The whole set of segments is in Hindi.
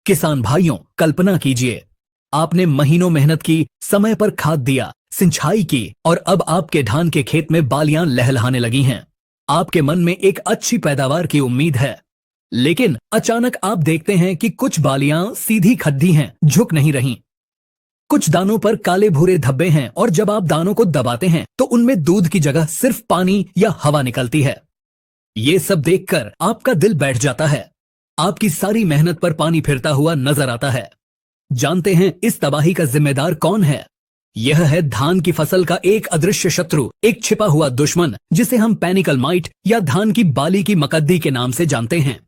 किसान भाइयों, कल्पना कीजिए, आपने महीनों मेहनत की, समय पर खाद दिया, सिंचाई की और अब आपके धान के खेत में बालियां लहलहाने लगी हैं। आपके मन में एक अच्छी पैदावार की उम्मीद है, लेकिन अचानक आप देखते हैं कि कुछ बालियां सीधी खड्डी हैं, झुक नहीं रहीं। कुछ दानों पर काले भूरे धब्बे हैं और जब आप दानों को दबाते हैं तो उनमें दूध की जगह सिर्फ पानी या हवा निकलती है। ये सब देखकर आपका दिल बैठ जाता है। आपकी सारी मेहनत पर पानी फिरता हुआ नजर आता है। जानते हैं इस तबाही का जिम्मेदार कौन है? यह है धान की फसल का एक अदृश्य शत्रु, एक छिपा हुआ दुश्मन जिसे हम पैनिकल माइट या धान की बाली की मकद्दी के नाम से जानते हैं।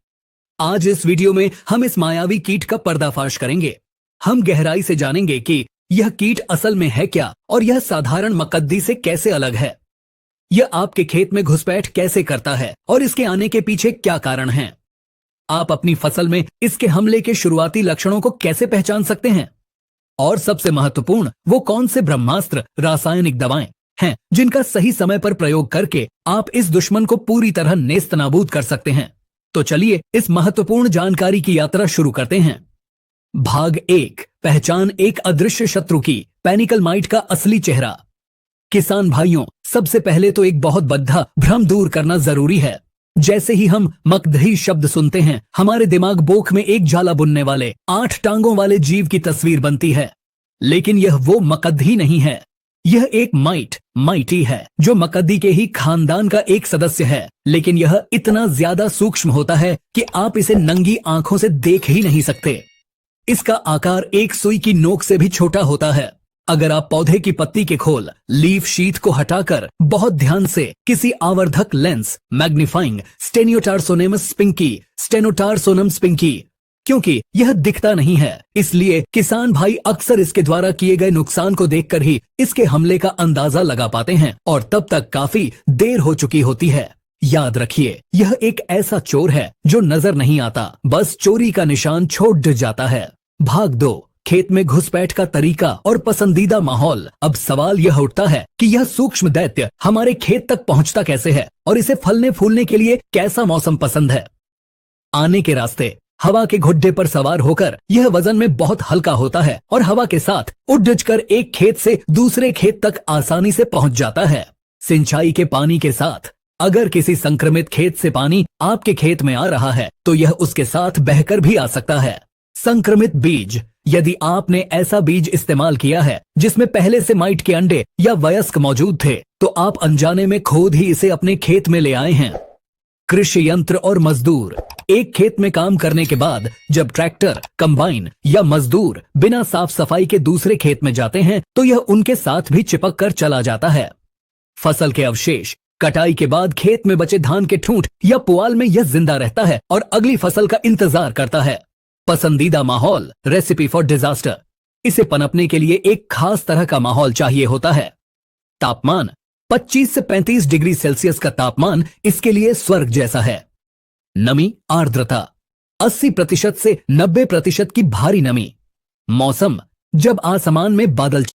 आज इस वीडियो में हम इस मायावी कीट का पर्दाफाश करेंगे। हम गहराई से जानेंगे कि यह कीट असल में है क्या और यह साधारण मकद्दी से कैसे अलग है। यह आपके खेत में घुसपैठ कैसे करता है और इसके आने के पीछे क्या कारण हैं। आप अपनी फसल में इसके हमले के शुरुआती लक्षणों को कैसे पहचान सकते हैं, और सबसे महत्वपूर्ण, वो कौन से ब्रह्मास्त्र, रासायनिक दवाएं हैं जिनका सही समय पर प्रयोग करके आप इस दुश्मन को पूरी तरह नेस्तनाबूद कर सकते हैं। तो चलिए इस महत्वपूर्ण जानकारी की यात्रा शुरू करते हैं। भाग 1, पहचान एक अदृश्य शत्रु की, पैनिकल माइट का असली चेहरा। किसान भाइयों, सबसे पहले तो एक बहुत बद्धा भ्रम दूर करना जरूरी है। जैसे ही हम मकद्दी शब्द सुनते हैं, हमारे दिमाग बोख में एक जाला बुनने वाले 8 टांगों वाले जीव की तस्वीर बनती है। लेकिन यह वो मकद्दी नहीं है। यह एक माइटी है जो मकद्दी के ही खानदान का एक सदस्य है, लेकिन यह इतना ज्यादा सूक्ष्म होता है कि आप इसे नंगी आंखों से देख ही नहीं सकते। इसका आकार एक सुई की नोक से भी छोटा होता है। अगर आप पौधे की पत्ती के खोल, लीफ शीट को हटाकर बहुत ध्यान से किसी आवर्धक लेंस, मैग्नीफाइंग स्टेनोटारसोनम स्पिंकी, क्योंकि यह दिखता नहीं है, इसलिए किसान भाई अक्सर इसके द्वारा किए गए नुकसान को देखकर ही इसके हमले का अंदाजा लगा पाते हैं, और तब तक काफी देर हो चुकी होती है। याद रखिए, यह एक ऐसा चोर है जो नजर नहीं आता, बस चोरी का निशान छोड़ जाता है। भाग 2, खेत में घुसपैठ का तरीका और पसंदीदा माहौल। अब सवाल यह उठता है कि यह सूक्ष्म दैत्य हमारे खेत तक पहुंचता कैसे है और इसे फलने फूलने के लिए कैसा मौसम पसंद है। आने के रास्ते, हवा के घुड्डे पर सवार होकर यह वजन में बहुत हल्का होता है और हवा के साथ उड़-कर एक खेत से दूसरे खेत तक आसानी से पहुंच जाता है। सिंचाई के पानी के साथ, अगर किसी संक्रमित खेत से पानी आपके खेत में आ रहा है तो यह उसके साथ बहकर भी आ सकता है। संक्रमित बीज, यदि आपने ऐसा बीज इस्तेमाल किया है जिसमें पहले से माइट के अंडे या वयस्क मौजूद थे, तो आप अनजाने में खुद ही इसे अपने खेत में ले आए हैं। कृषि यंत्र और मजदूर, एक खेत में काम करने के बाद जब ट्रैक्टर, कंबाइन या मजदूर बिना साफ सफाई के दूसरे खेत में जाते हैं तो यह उनके साथ भी चिपक कर चला जाता है। फसल के अवशेष, कटाई के बाद खेत में बचे धान के ठूंठ या पुआल में यह जिंदा रहता है और अगली फसल का इंतजार करता है। पसंदीदा माहौल, रेसिपी फॉर डिजास्टर, इसे पनपने के लिए एक खास तरह का माहौल चाहिए होता है। तापमान, 25 से 35 डिग्री सेल्सियस का तापमान इसके लिए स्वर्ग जैसा है। नमी, आर्द्रता, 80% से 90% की भारी नमी। मौसम, जब आसमान में बादल,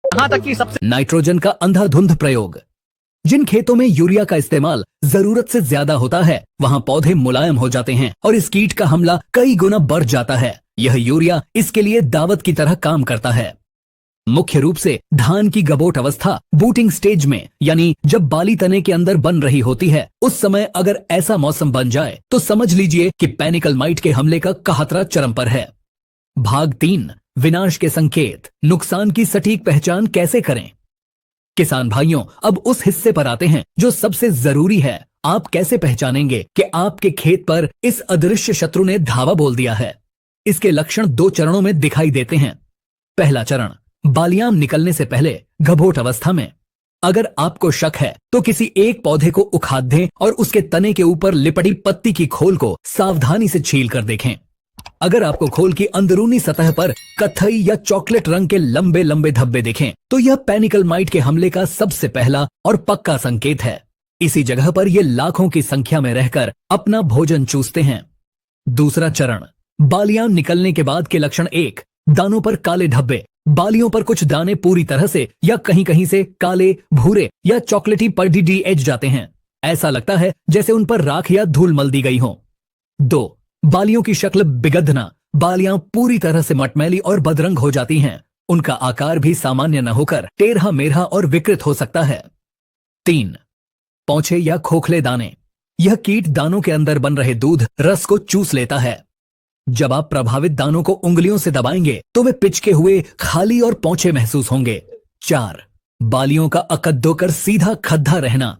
यहां तक कि सबसे नाइट्रोजन का अंधाधुंध प्रयोग। जिन खेतों में यूरिया का इस्तेमाल जरूरत से ज्यादा होता है, वहां पौधे मुलायम हो जाते हैं और इस कीट का हमला कई गुना बढ़ जाता है। यह यूरिया इसके लिए दावत की तरह काम करता है। मुख्य रूप से धान की गबोट अवस्था, बूटिंग स्टेज में, यानी जब बाली तने के अंदर बन रही होती है, उस समय अगर ऐसा मौसम बन जाए तो समझ लीजिए कि पैनिकल माइट के हमले का खतरा चरम पर है। भाग 3, विनाश के संकेत, नुकसान की सटीक पहचान कैसे करें। किसान भाइयों, अब उस हिस्से पर आते हैं जो सबसे जरूरी है। आप कैसे पहचानेंगे कि आपके खेत पर इस अदृश्य शत्रु ने धावा बोल दिया है। इसके लक्षण 2 चरणों में दिखाई देते हैं। पहला चरण, बालियां निकलने से पहले, गभोट अवस्था में। अगर आपको शक है तो किसी एक पौधे को उखाड़ दें और उसके तने के ऊपर लिपटी पत्ती की खोल को सावधानी से छील कर देखें। अगर आपको खोल की अंदरूनी सतह पर कत्थई या चॉकलेट रंग के लंबे लंबे धब्बे दिखें तो यह पैनिकल माइट के हमले का सबसे पहला और पक्का संकेत है। इसी जगह पर ये लाखों की संख्या में रहकर अपना भोजन चूसते हैं। दूसरा चरण, बालियां निकलने के बाद के लक्षण। 1, दानों पर काले धब्बे, बालियों पर कुछ दाने पूरी तरह से या कहीं कहीं से काले, भूरे या चॉकलेटी पड़ी एज जाते हैं। ऐसा लगता है जैसे उन पर राख या धूल मल दी गई हो। 2, बालियों की शक्ल बिगड़ना, बालियां पूरी तरह से मटमैली और बदरंग हो जाती हैं। उनका आकार भी सामान्य न होकर टेढ़ा मेढ़ा और विकृत हो सकता है। 3. पौंछे या खोखले दाने। यह कीट दानों के अंदर बन रहे दूध रस को चूस लेता है। जब आप प्रभावित दानों को उंगलियों से दबाएंगे तो वे पिचके हुए, खाली और पौंछे महसूस होंगे। 4. बालियों का अकद्दोकर सीधा खद्दा रहना।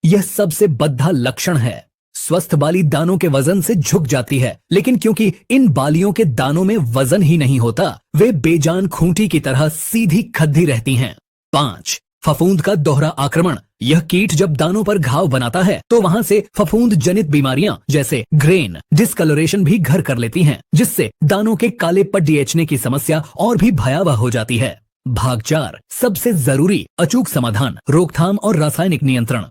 यह सबसे बद्धा लक्षण है। स्वस्थ बाली दानों के वजन से झुक जाती है, लेकिन क्योंकि इन बालियों के दानों में वजन ही नहीं होता, वे बेजान खूंटी की तरह सीधी खद्दी रहती हैं। 5. फफूंद का दोहरा आक्रमण। यह कीट जब दानों पर घाव बनाता है तो वहां से फफूंद जनित बीमारियां जैसे ग्रेन डिस्कलोरेशन भी घर कर लेती हैं, जिससे दानों के काले पड्डीएचने की समस्या और भी भयावह हो जाती है। भाग 4, सबसे जरूरी अचूक समाधान, रोकथाम और रासायनिक नियंत्रण।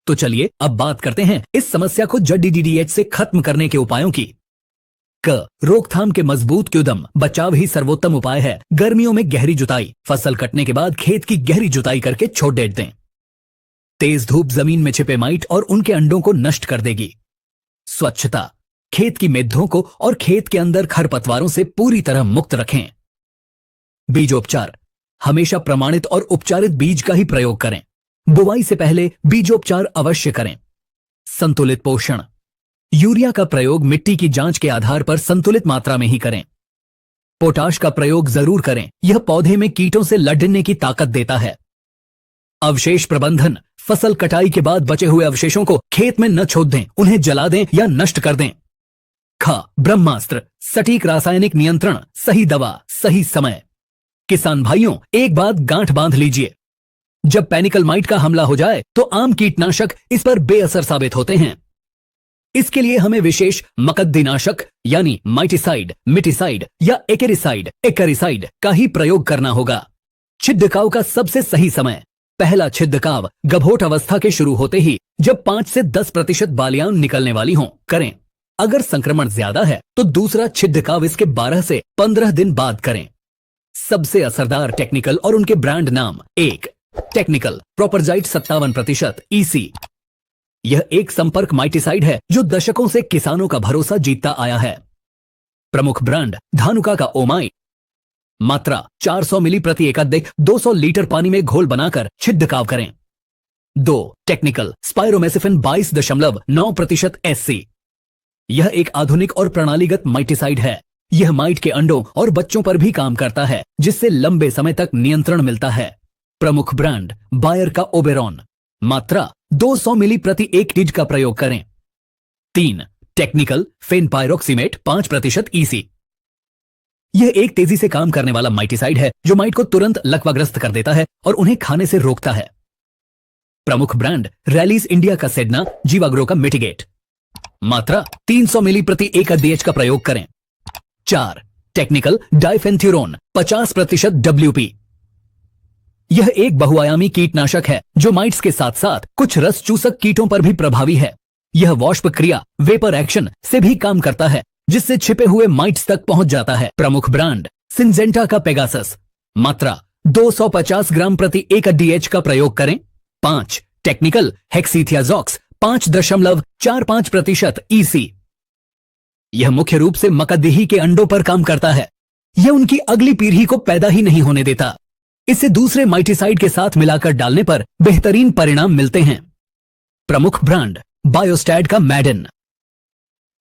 तो चलिए अब बात करते हैं इस समस्या को जड़ी DDH से खत्म करने के उपायों की। रोकथाम के मजबूत क्युदम। बचाव ही सर्वोत्तम उपाय है। गर्मियों में गहरी जुताई। फसल कटने के बाद खेत की गहरी जुताई करके छोड़ दें। तेज धूप जमीन में छिपे माइट और उनके अंडों को नष्ट कर देगी। स्वच्छता। खेत की मेद्धों को और खेत के अंदर खरपतवारों से पूरी तरह मुक्त रखें। बीजोपचार। हमेशा प्रमाणित और उपचारित बीज का ही प्रयोग करें। बुवाई से पहले बीजोपचार अवश्य करें। संतुलित पोषण। यूरिया का प्रयोग मिट्टी की जांच के आधार पर संतुलित मात्रा में ही करें। पोटाश का प्रयोग जरूर करें, यह पौधे में कीटों से लड़ने की ताकत देता है। अवशेष प्रबंधन। फसल कटाई के बाद बचे हुए अवशेषों को खेत में न छोड़ दें, उन्हें जला दें या नष्ट कर दें। ब्रह्मास्त्र। सटीक रासायनिक नियंत्रण, सही दवा, सही समय। किसान भाइयों, एक बात गांठ बांध लीजिए, जब पैनिकल माइट का हमला हो जाए तो आम कीटनाशक इस पर बेअसर साबित होते हैं। इसके लिए हमें विशेष मकद्दीनाशक यानी माइटिसाइड, मिटिसाइड या एकरिसाइड का ही प्रयोग करना होगा। छिद्दकाव का सबसे सही समय। पहला छिद्दकाव गभोट अवस्था के शुरू होते ही, जब 5 से 10% बालियां निकलने वाली हों, करें। अगर संक्रमण ज्यादा है तो दूसरा छिद्दकाव इसके 12 से 15 दिन बाद करें। सबसे असरदार टेक्निकल और उनके ब्रांड नाम। 1. Technical propargite 57% EC। यह एक संपर्क माइटिसाइड है जो दशकों से किसानों का भरोसा जीतता आया है। प्रमुख ब्रांड धानुका का ओमाइट। मात्रा 400 मिली प्रति एकाधिक 200 लीटर पानी में घोल बनाकर छिद्दकाव करें। 2. Technical spiromesifen 22.9% SC। यह एक आधुनिक और प्रणालीगत माइटिसाइड है। यह माइट के अंडों और बच्चों पर भी काम करता है, जिससे लंबे समय तक नियंत्रण मिलता है। प्रमुख ब्रांड बायर का ओबेरॉन। मात्रा 200 मिली प्रति 1 लीटर का प्रयोग करें। 3. Technical fenpyroximate 5% EC। यह एक तेजी से काम करने वाला माइटिसाइड है जो माइट को तुरंत लकवाग्रस्त कर देता है और उन्हें खाने से रोकता है। प्रमुख ब्रांड रैलीज इंडिया का सेडना, जीवाग्रो का मिटिगेट। मात्रा 300 मिली प्रति 1 DH का प्रयोग करें। 4. Technical diafenthiuron 50% WP। यह एक बहुआयामी कीटनाशक है जो माइट्स के साथ साथ कुछ रस चूसक कीटों पर भी प्रभावी है। यह वाष्प क्रिया वेपर एक्शन से भी काम करता है, जिससे छिपे हुए माइट्स तक पहुंच जाता है। प्रमुख ब्रांड सिंजेंटा का पेगासस। मात्रा 250 ग्राम प्रति 1 DH का प्रयोग करें। 5. Technical hexythiazox 5.45% EC। यह मुख्य रूप से मकदीही के अंडों पर काम करता है। यह उनकी अगली पीढ़ी को पैदा ही नहीं होने देता। इसे दूसरे माइटिसाइड के साथ मिलाकर डालने पर बेहतरीन परिणाम मिलते हैं। प्रमुख ब्रांड बायोस्टैट का मैडन।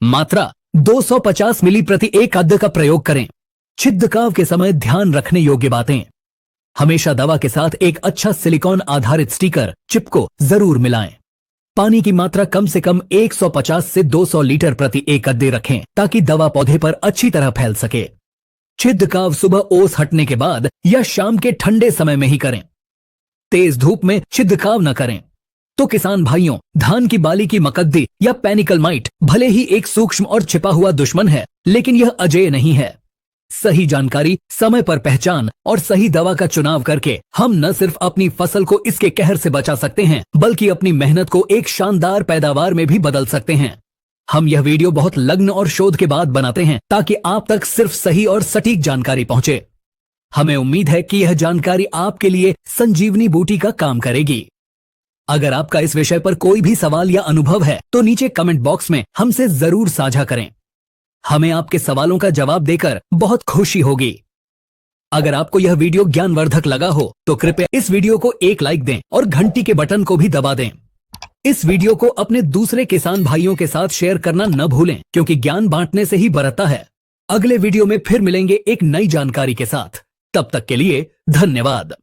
मात्रा 250 मिली प्रति 1 अद्द का प्रयोग करें। छिद्दकाव के समय ध्यान रखने योग्य बातें। हमेशा दवा के साथ एक अच्छा सिलिकॉन आधारित स्टिकर चिप को जरूर मिलाएं। पानी की मात्रा कम से कम 150 से 200 लीटर प्रति 1 अद्दे रखें ताकि दवा पौधे पर अच्छी तरह फैल सके। छिद्दकाव सुबह ओस हटने के बाद या शाम के ठंडे समय में ही करें। तेज धूप में छिद्दकाव न करें। तो किसान भाइयों, धान की बाली की मकद्दी या पैनिकल माइट भले ही एक सूक्ष्म और छिपा हुआ दुश्मन है, लेकिन यह अजेय नहीं है। सही जानकारी, समय पर पहचान और सही दवा का चुनाव करके हम न सिर्फ अपनी फसल को इसके कहर से बचा सकते हैं, बल्कि अपनी मेहनत को एक शानदार पैदावार में भी बदल सकते हैं। हम यह वीडियो बहुत लग्न और शोध के बाद बनाते हैं ताकि आप तक सिर्फ सही और सटीक जानकारी पहुंचे। हमें उम्मीद है कि यह जानकारी आपके लिए संजीवनी बूटी का काम करेगी। अगर आपका इस विषय पर कोई भी सवाल या अनुभव है तो नीचे कमेंट बॉक्स में हमसे जरूर साझा करें। हमें आपके सवालों का जवाब देकर बहुत खुशी होगी। अगर आपको यह वीडियो ज्ञानवर्धक लगा हो तो कृपया इस वीडियो को एक लाइक दें और घंटी के बटन को भी दबा दें। इस वीडियो को अपने दूसरे किसान भाइयों के साथ शेयर करना न भूलें, क्योंकि ज्ञान बांटने से ही बढ़ता है। अगले वीडियो में फिर मिलेंगे एक नई जानकारी के साथ। तब तक के लिए धन्यवाद।